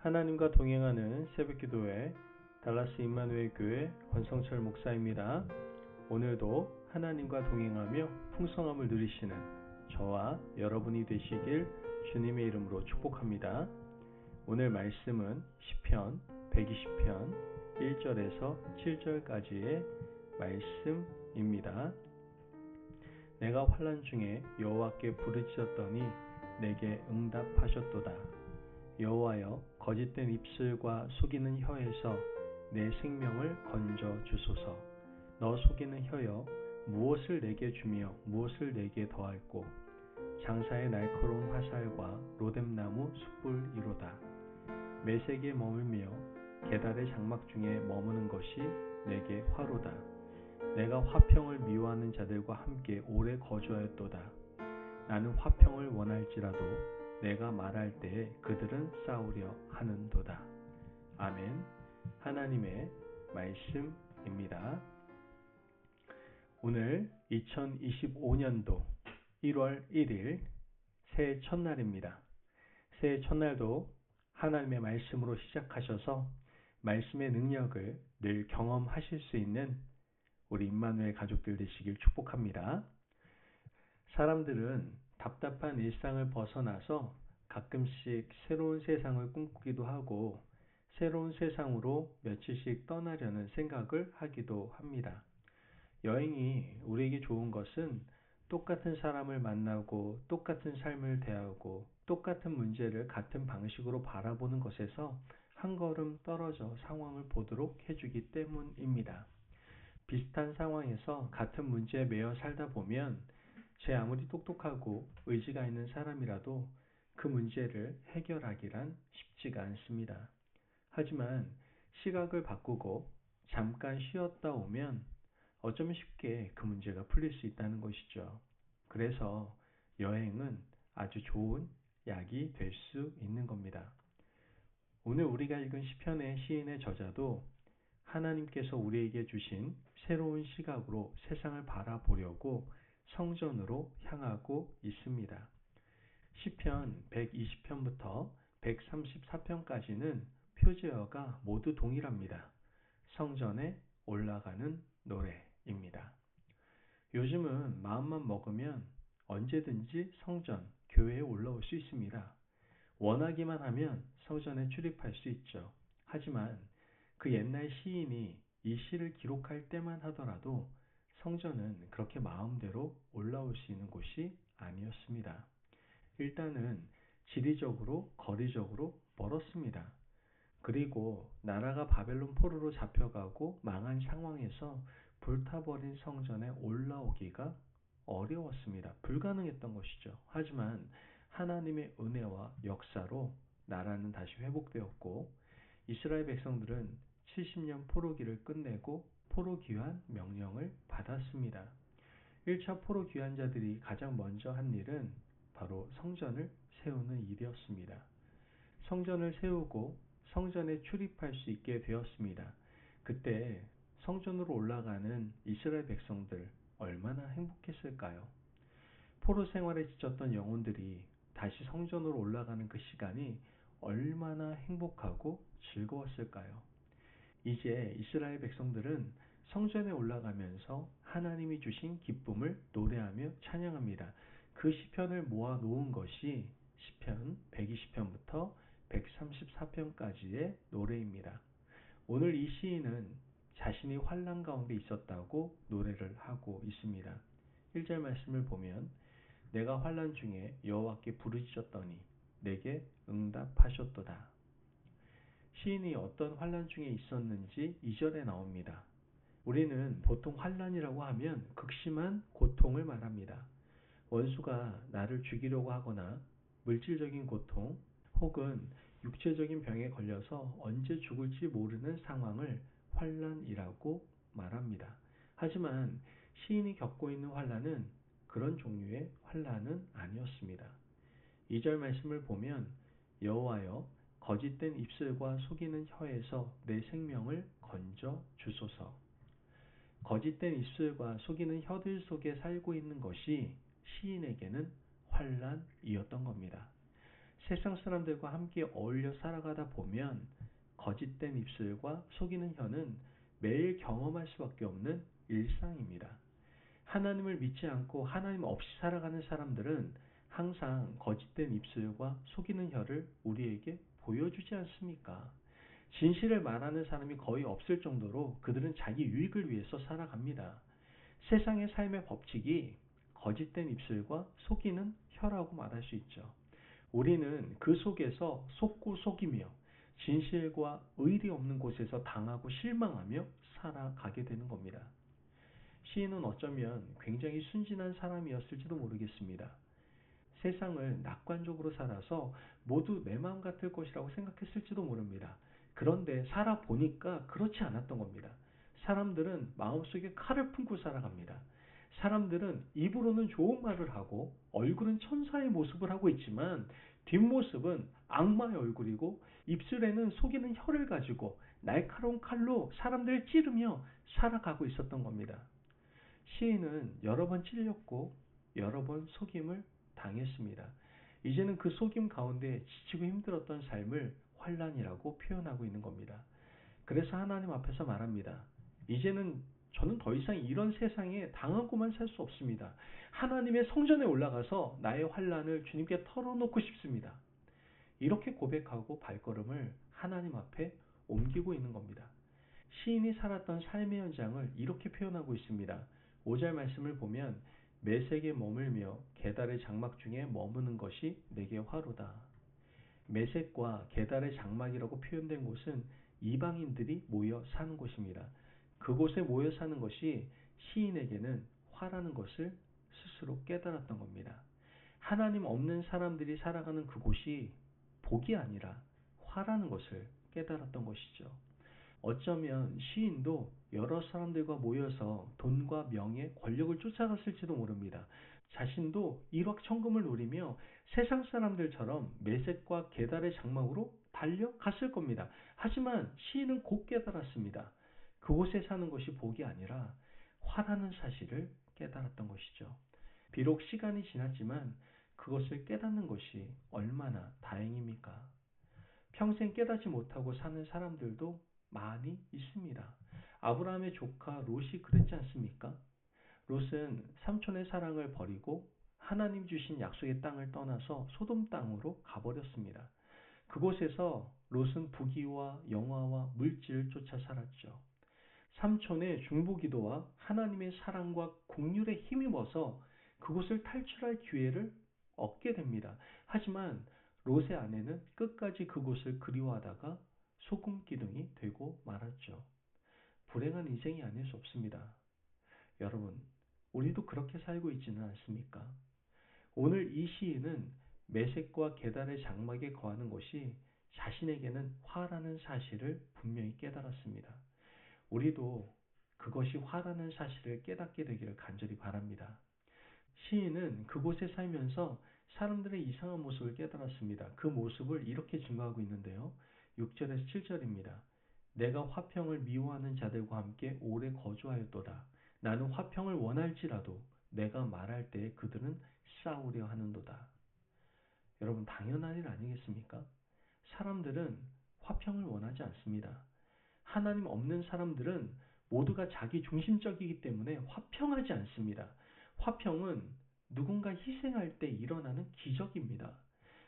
하나님과 동행하는 새벽기도회 달라스 임마누엘 교회 권성철 목사입니다. 오늘도 하나님과 동행하며 풍성함을 누리시는 저와 여러분이 되시길 주님의 이름으로 축복합니다. 오늘 말씀은 시편 120편 1절에서 7절까지의 말씀입니다. 내가 환난 중에 여호와께 부르짖었더니 내게 응답하셨도다. 여호와여, 거짓된 입술과 속이는 혀에서 내 생명을 건져 주소서. 너 속이는 혀여, 무엇을 내게 주며 무엇을 내게 더할꼬. 장사의 날카로운 화살과 로뎀나무 숯불이로다. 매색에 머물며 계달의 장막 중에 머무는 것이 내게 화로다. 내가 화평을 미워하는 자들과 함께 오래 거주하였도다. 나는 화평을 원할지라도 내가 말할 때에 그들은 싸우려 하는도다. 아멘. 하나님의 말씀입니다. 오늘 2025년도 1월 1일 새해 첫날입니다. 새해 첫날도 하나님의 말씀으로 시작하셔서 말씀의 능력을 늘 경험하실 수 있는 우리 임마누엘 가족들 되시길 축복합니다. 사람들은 답답한 일상을 벗어나서 가끔씩 새로운 세상을 꿈꾸기도 하고 새로운 세상으로 며칠씩 떠나려는 생각을 하기도 합니다. 여행이 우리에게 좋은 것은 똑같은 사람을 만나고 똑같은 삶을 대하고 똑같은 문제를 같은 방식으로 바라보는 것에서 한 걸음 떨어져 상황을 보도록 해주기 때문입니다. 비슷한 상황에서 같은 문제에 매여 살다 보면 제 아무리 똑똑하고 의지가 있는 사람이라도 그 문제를 해결하기란 쉽지가 않습니다. 하지만 시각을 바꾸고 잠깐 쉬었다 오면 어쩌면 쉽게 그 문제가 풀릴 수 있다는 것이죠. 그래서 여행은 아주 좋은 약이 될 수 있는 겁니다. 오늘 우리가 읽은 시편의 시인의 저자도 하나님께서 우리에게 주신 새로운 시각으로 세상을 바라보려고 성전으로 향하고 있습니다. 시편 120편부터 134편까지는 표제어가 모두 동일합니다. 성전에 올라가는 노래입니다. 요즘은 마음만 먹으면 언제든지 성전, 교회에 올라올 수 있습니다. 원하기만 하면 성전에 출입할 수 있죠. 하지만 그 옛날 시인이 이 시를 기록할 때만 하더라도 성전은 그렇게 마음대로 올라올 수 있는 곳이 아니었습니다. 일단은 지리적으로, 거리적으로 멀었습니다. 그리고 나라가 바벨론 포로로 잡혀가고 망한 상황에서 불타버린 성전에 올라오기가 어려웠습니다. 불가능했던 것이죠. 하지만 하나님의 은혜와 역사로 나라는 다시 회복되었고 이스라엘 백성들은 70년 포로기를 끝내고 포로귀환 명령을 받았습니다. 1차 포로귀환자들이 가장 먼저 한 일은 바로 성전을 세우는 일이었습니다. 성전을 세우고 성전에 출입할 수 있게 되었습니다. 그때 성전으로 올라가는 이스라엘 백성들 얼마나 행복했을까요? 포로 생활에 지쳤던 영혼들이 다시 성전으로 올라가는 그 시간이 얼마나 행복하고 즐거웠을까요? 이제 이스라엘 백성들은 성전에 올라가면서 하나님이 주신 기쁨을 노래하며 찬양합니다. 그 시편을 모아 놓은 것이 시편 120편부터 134편까지의 노래입니다. 오늘 이 시인은 자신이 환난 가운데 있었다고 노래를 하고 있습니다. 1절 말씀을 보면 내가 환난 중에 여호와께 부르짖었더니 내게 응답하셨도다. 시인이 어떤 환난 중에 있었는지 2절에 나옵니다. 우리는 보통 환난이라고 하면 극심한 고통을 말합니다. 원수가 나를 죽이려고 하거나 물질적인 고통 혹은 육체적인 병에 걸려서 언제 죽을지 모르는 상황을 환난이라고 말합니다. 하지만 시인이 겪고 있는 환난은 그런 종류의 환난은 아니었습니다. 2절 말씀을 보면 여호와여, 거짓된 입술과 속이는 혀에서 내 생명을 건져 주소서. 거짓된 입술과 속이는 혀들 속에 살고 있는 것이 시인에게는 환난이었던 겁니다. 세상 사람들과 함께 어울려 살아가다 보면 거짓된 입술과 속이는 혀는 매일 경험할 수밖에 없는 일상입니다. 하나님을 믿지 않고 하나님 없이 살아가는 사람들은 항상 거짓된 입술과 속이는 혀를 우리에게 보여주지 않습니까? 진실을 말하는 사람이 거의 없을 정도로 그들은 자기 유익을 위해서 살아갑니다. 세상의 삶의 법칙이 거짓된 입술과 속이는 혀라고 말할 수 있죠. 우리는 그 속에서 속고 속이며 진실과 의리 없는 곳에서 당하고 실망하며 살아가게 되는 겁니다. 시인은 어쩌면 굉장히 순진한 사람이었을지도 모르겠습니다. 세상을 낙관적으로 살아서 모두 내 마음 같을 것이라고 생각했을지도 모릅니다. 그런데 살아보니까 그렇지 않았던 겁니다. 사람들은 마음속에 칼을 품고 살아갑니다. 사람들은 입으로는 좋은 말을 하고 얼굴은 천사의 모습을 하고 있지만 뒷모습은 악마의 얼굴이고 입술에는 속이는 혀를 가지고 날카로운 칼로 사람들을 찌르며 살아가고 있었던 겁니다. 시인은 여러 번 찔렸고 여러 번 속임을 당했습니다. 이제는 그 속임 가운데 지치고 힘들었던 삶을 환난이라고 표현하고 있는 겁니다. 그래서 하나님 앞에서 말합니다. 이제는 저는 더 이상 이런 세상에 당하고만 살 수 없습니다. 하나님의 성전에 올라가서 나의 환난을 주님께 털어놓고 싶습니다. 이렇게 고백하고 발걸음을 하나님 앞에 옮기고 있는 겁니다. 시인이 살았던 삶의 현장을 이렇게 표현하고 있습니다. 5절 말씀을 보면 매색에 머물며 계달의 장막 중에 머무는 것이 내게 화로다. 매색과 계달의 장막이라고 표현된 곳은 이방인들이 모여 사는 곳입니다. 그곳에 모여 사는 것이 시인에게는 화라는 것을 스스로 깨달았던 겁니다. 하나님 없는 사람들이 살아가는 그곳이 복이 아니라 화라는 것을 깨달았던 것이죠. 어쩌면 시인도 여러 사람들과 모여서 돈과 명예, 권력을 쫓아갔을지도 모릅니다. 자신도 일확천금을 노리며 세상 사람들처럼 매색과 계달의 장막으로 달려갔을 겁니다. 하지만 시인은 곧 깨달았습니다. 그곳에 사는 것이 복이 아니라 화라는 사실을 깨달았던 것이죠. 비록 시간이 지났지만 그것을 깨닫는 것이 얼마나 다행입니까? 평생 깨닫지 못하고 사는 사람들도 많이 있습니다. 아브라함의 조카 롯이 그랬지 않습니까? 롯은 삼촌의 사랑을 버리고 하나님 주신 약속의 땅을 떠나서 소돔 땅으로 가버렸습니다. 그곳에서 롯은 부귀와 영화와 물질을 쫓아 살았죠. 삼촌의 중보기도와 하나님의 사랑과 긍휼에 힘입어서 그곳을 탈출할 기회를 얻게 됩니다. 하지만 롯의 아내는 끝까지 그곳을 그리워하다가 소금 기둥이 되고 말았죠. 불행한 인생이 아닐 수 없습니다. 여러분, 우리도 그렇게 살고 있지는 않습니까? 오늘 이 시인은 매색과 계달의 장막에 거하는 것이 자신에게는 화라는 사실을 분명히 깨달았습니다. 우리도 그것이 화라는 사실을 깨닫게 되기를 간절히 바랍니다. 시인은 그곳에 살면서 사람들의 이상한 모습을 깨달았습니다. 그 모습을 이렇게 증거하고 있는데요. 6절에서 7절입니다. 내가 화평을 미워하는 자들과 함께 오래 거주하였도다. 나는 화평을 원할지라도 내가 말할 때 그들은 싸우려 하는도다. 여러분, 당연한 일 아니겠습니까? 사람들은 화평을 원하지 않습니다. 하나님 없는 사람들은 모두가 자기 중심적이기 때문에 화평하지 않습니다. 화평은 누군가 희생할 때 일어나는 기적입니다.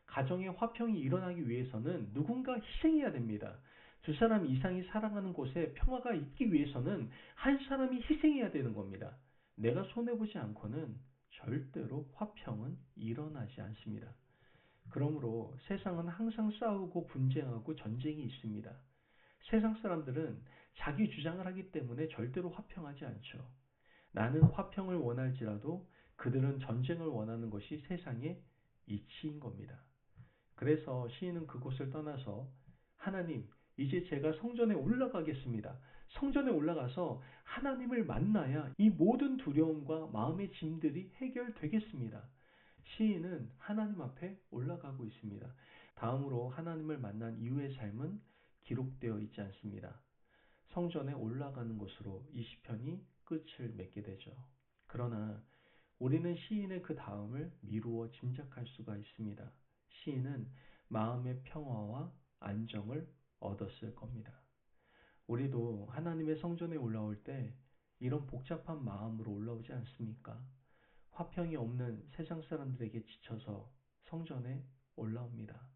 가정의 화평이 일어나기 위해서는 누군가 희생해야 됩니다. 두 사람 이상이 살아가는 곳에 평화가 있기 위해서는 한 사람이 희생해야 되는 겁니다. 내가 손해보지 않고는 절대로 화평은 일어나지 않습니다. 그러므로 세상은 항상 싸우고 분쟁하고 전쟁이 있습니다. 세상 사람들은 자기 주장을 하기 때문에 절대로 화평하지 않죠. 나는 화평을 원할지라도 그들은 전쟁을 원하는 것이 세상의 이치인 겁니다. 그래서 시인은 그곳을 떠나서 하나님, 이제 제가 성전에 올라가겠습니다. 성전에 올라가서 하나님을 만나야 이 모든 두려움과 마음의 짐들이 해결되겠습니다. 시인은 하나님 앞에 올라가고 있습니다. 다음으로 하나님을 만난 이후의 삶은 기록되어 있지 않습니다. 성전에 올라가는 것으로 이 시편이 끝을 맺게 되죠. 그러나 우리는 시인의 그 다음을 미루어 짐작할 수가 있습니다. 시인은 마음의 평화와 안정을 얻었을 겁니다. 우리도 하나님의 성전에 올라올 때 이런 복잡한 마음으로 올라오지 않습니까? 화평이 없는 세상 사람들에게 지쳐서 성전에 올라옵니다.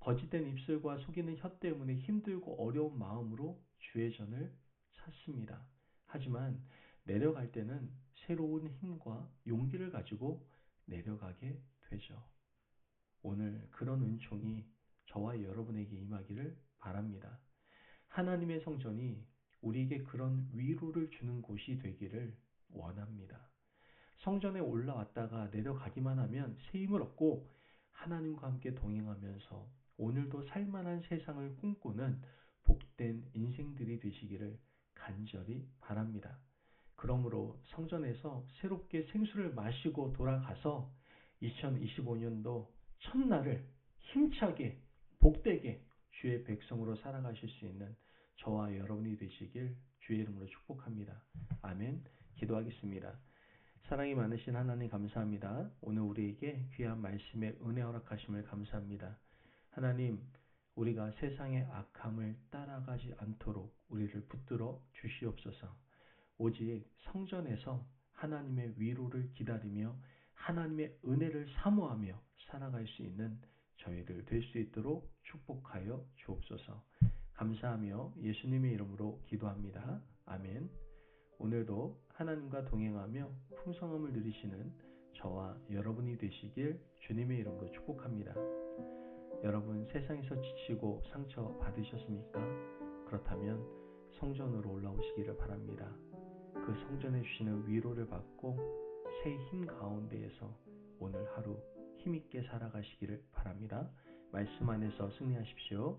거짓된 입술과 속이는 혀 때문에 힘들고 어려운 마음으로 주의 전을 찾습니다. 하지만 내려갈 때는 새로운 힘과 용기를 가지고 내려가게 되죠. 오늘 그런 은총이 저와 여러분에게 임하기를 바랍니다. 하나님의 성전이 우리에게 그런 위로를 주는 곳이 되기를 원합니다. 성전에 올라왔다가 내려가기만 하면 새 힘을 얻고 하나님과 함께 동행하면서 오늘도 살만한 세상을 꿈꾸는 복된 인생들이 되시기를 간절히 바랍니다. 그러므로 성전에서 새롭게 생수를 마시고 돌아가서 2025년도 첫날을 힘차게 복되게 주의 백성으로 살아가실 수 있는 저와 여러분이 되시길 주의 이름으로 축복합니다. 아멘. 기도하겠습니다. 사랑이 많으신 하나님 감사합니다. 오늘 우리에게 귀한 말씀에 은혜 허락하심을 감사합니다. 하나님, 우리가 세상의 악함을 따라가지 않도록 우리를 붙들어 주시옵소서. 오직 성전에서 하나님의 위로를 기다리며 하나님의 은혜를 사모하며 살아갈 수 있는 저희들 될 수 있도록 축복하여 주옵소서. 감사하며 예수님의 이름으로 기도합니다. 아멘. 오늘도 하나님과 동행하며 풍성함을 누리시는 저와 여러분이 되시길 주님의 이름으로 축복합니다. 여러분 세상에서 지치고 상처 받으셨습니까? 그렇다면 성전으로 올라오시기를 바랍니다. 그 성전에 주시는 위로를 받고 새 힘 가운데에서 오늘 하루 힘있게 살아가시기를 바랍니다. 말씀 안에서 승리하십시오.